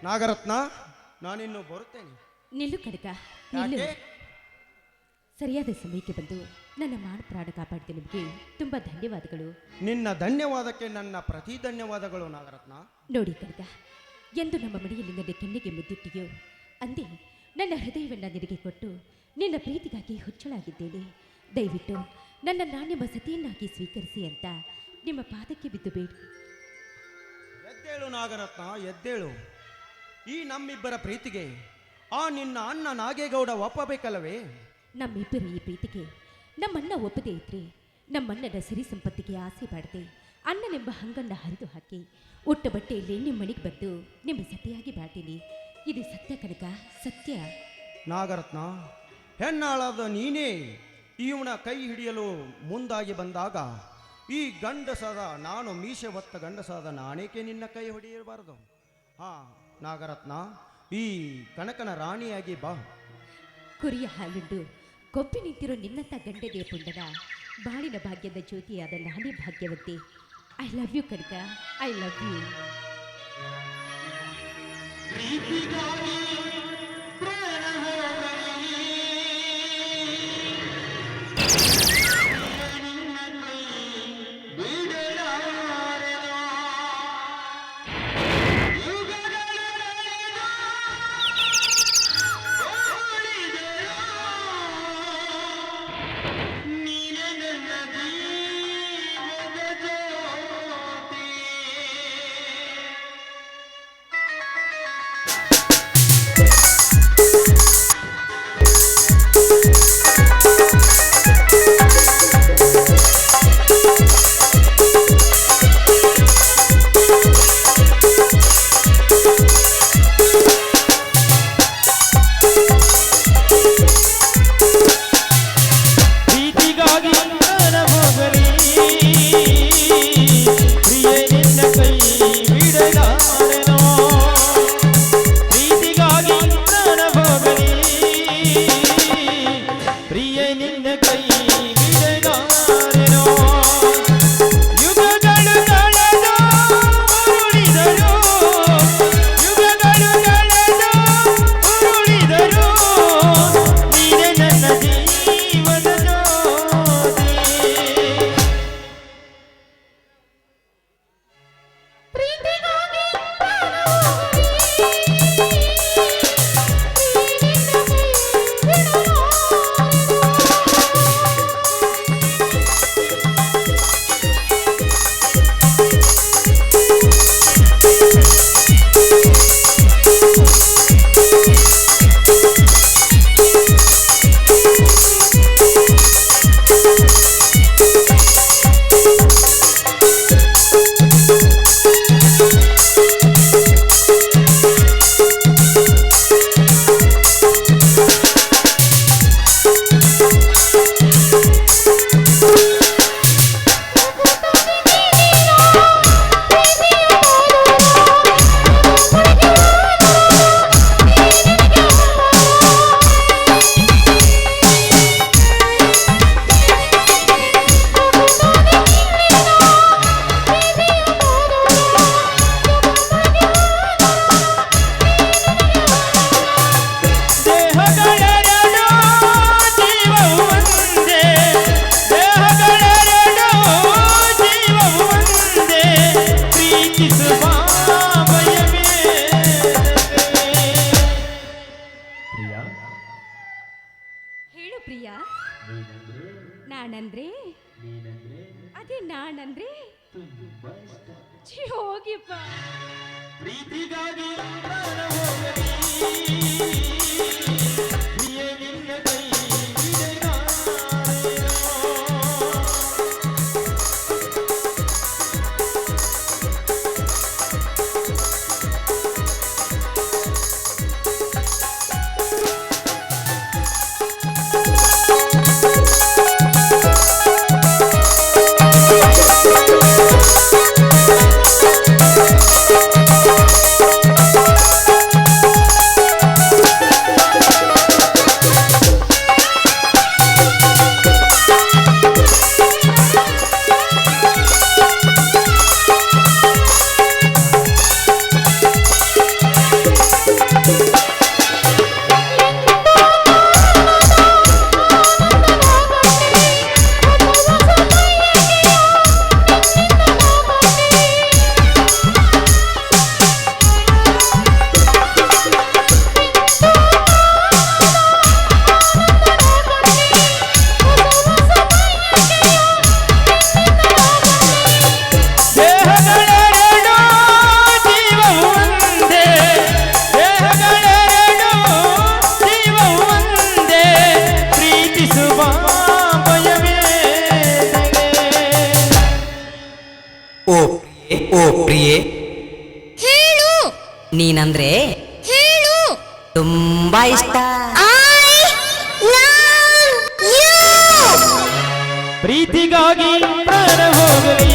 ನಾಗರತ್ನ, ನಾನಿನ್ನು ಬರುತ್ತೇನೆ. ನಿಲ್ಲು ಕನಕ, ನಿಲ್ಲು. ಸರಿಯಾದ ಸಮಯಕ್ಕೆ ಬಂದು ನನ್ನ ಮಾನ ಪ್ರಾಣ ಕಾಪಾಡಿದ ನಿಮಗೆ ತುಂಬಾ ಧನ್ಯವಾದಗಳು. ನಿನ್ನ ಧನ್ಯವಾದಕ್ಕೆ ನನ್ನ ಪ್ರತಿ ಧನ್ಯವಾದಗಳು ನಾಗರತ್ನ. ನೋಡಿ ಕನಕ, ಎಂದು ನಮ್ಮ ಮನೆಯಲ್ಲಿ ನನ್ನ ಕೆನ್ನೆಗೆ ಮುದ್ದಿಟ್ಟಿಯೋ ಅಂದೇ ನನ್ನ ಹೃದಯವನ್ನು ನಿನಗೆ ಕೊಟ್ಟು ನಿನ್ನ ಪ್ರೀತಿಗಾಗಿ ಹುಚ್ಚಳಾಗಿದ್ದೇನೆ. ದಯವಿಟ್ಟು ನನ್ನ ನಿಮ್ಮ ಸತಿಯನ್ನಾಗಿ ಸ್ವೀಕರಿಸಿ ಅಂತ ನಿಮ್ಮ ಪಾದಕ್ಕೆ ಬಿದ್ದು ಬೇಡಿ. ಎದ್ದೇಳು ನಾಗರತ್ನ, ಎದ್ದೇಳು. ಈ ನಮ್ಮಿಬ್ಬರ ಪ್ರೀತಿಗೆ ಆ ನಿನ್ನ ಅಣ್ಣ ನಾಗೇಗೌಡ ಒಪ್ಪಬೇಕಲ್ಲವೇ? ನಮ್ಮಿಬ್ಬರು ಈ ಪ್ರೀತಿಗೆ ನಮ್ಮನ್ನ ಒಪ್ಪದೇ ಇದ್ರೆ ನಮ್ಮಣ್ಣನ ಸಿರಿ ಸಂಪತ್ತಿಗೆ ಆಸೆ ಮಾಡದೆ ಅಣ್ಣನೆಂಬ ಹಂಗನ್ನ ಹರಿದು ಹಾಕಿ ಉಟ್ಟ ಬಟ್ಟೆಯಲ್ಲಿ ನಿಮ್ಮ ಮನೆಗೆ ಬಂದು ನಿಮ್ಮ ಸತಿಯಾಗಿ ಬಾಳ್ತೀನಿ. ಇದು ಸತ್ಯ ಕನಕ, ಸತ್ಯ. ನಾಗರತ್ನ, ಹೆಣ್ಣಾಳಾದ ನೀನೇ ಇವನ ಕೈ ಹಿಡಿಯಲು ಮುಂದಾಗಿ ಬಂದಾಗ ಈ ಗಂಡಸಾದ ನಾನು, ಮೀಸೆ ಹೊತ್ತ ಗಂಡಸಾದ ನಾನೇಕೆ ನಿನ್ನ ಕೈ ಹಿಡಿಯಬಾರದು? ನಾಗರತ್ನ, ಈ ಕನಕನ ರಾಣಿಯಾಗಿ ಬಾ. ಕುರಿಯ ಹಾಲುಂಡು ಕೊಪ್ಪಿ ನಿಂತಿರೋ ನಿನ್ನಂಥ ಗಂಡನೆಯ ಪುಂಡನ ಬಾಳಿನ ಭಾಗ್ಯದ ಜ್ಯೋತಿಯಾದ ನಾನೇ Bhagyavati. I love you Kanaka, I love you. ನಾನಂದ್ರೆ ಅದೇ ನಾನಂದ್ರೆ ಹೋಗಿಪ್ಪ ಪ್ರೀತಿಗಾಗಿ ಪ್ರಿಯೆ, ಹೇಳು ನೀನಂದ್ರೆ ಹೇಳು ತುಂಬಾ ಇಷ್ಟ. ಐ ಲವ್ ಯು ಪ್ರೀತಿಗಾಗಿ ಪ್ರಾಣ ಹೋಗಲಿ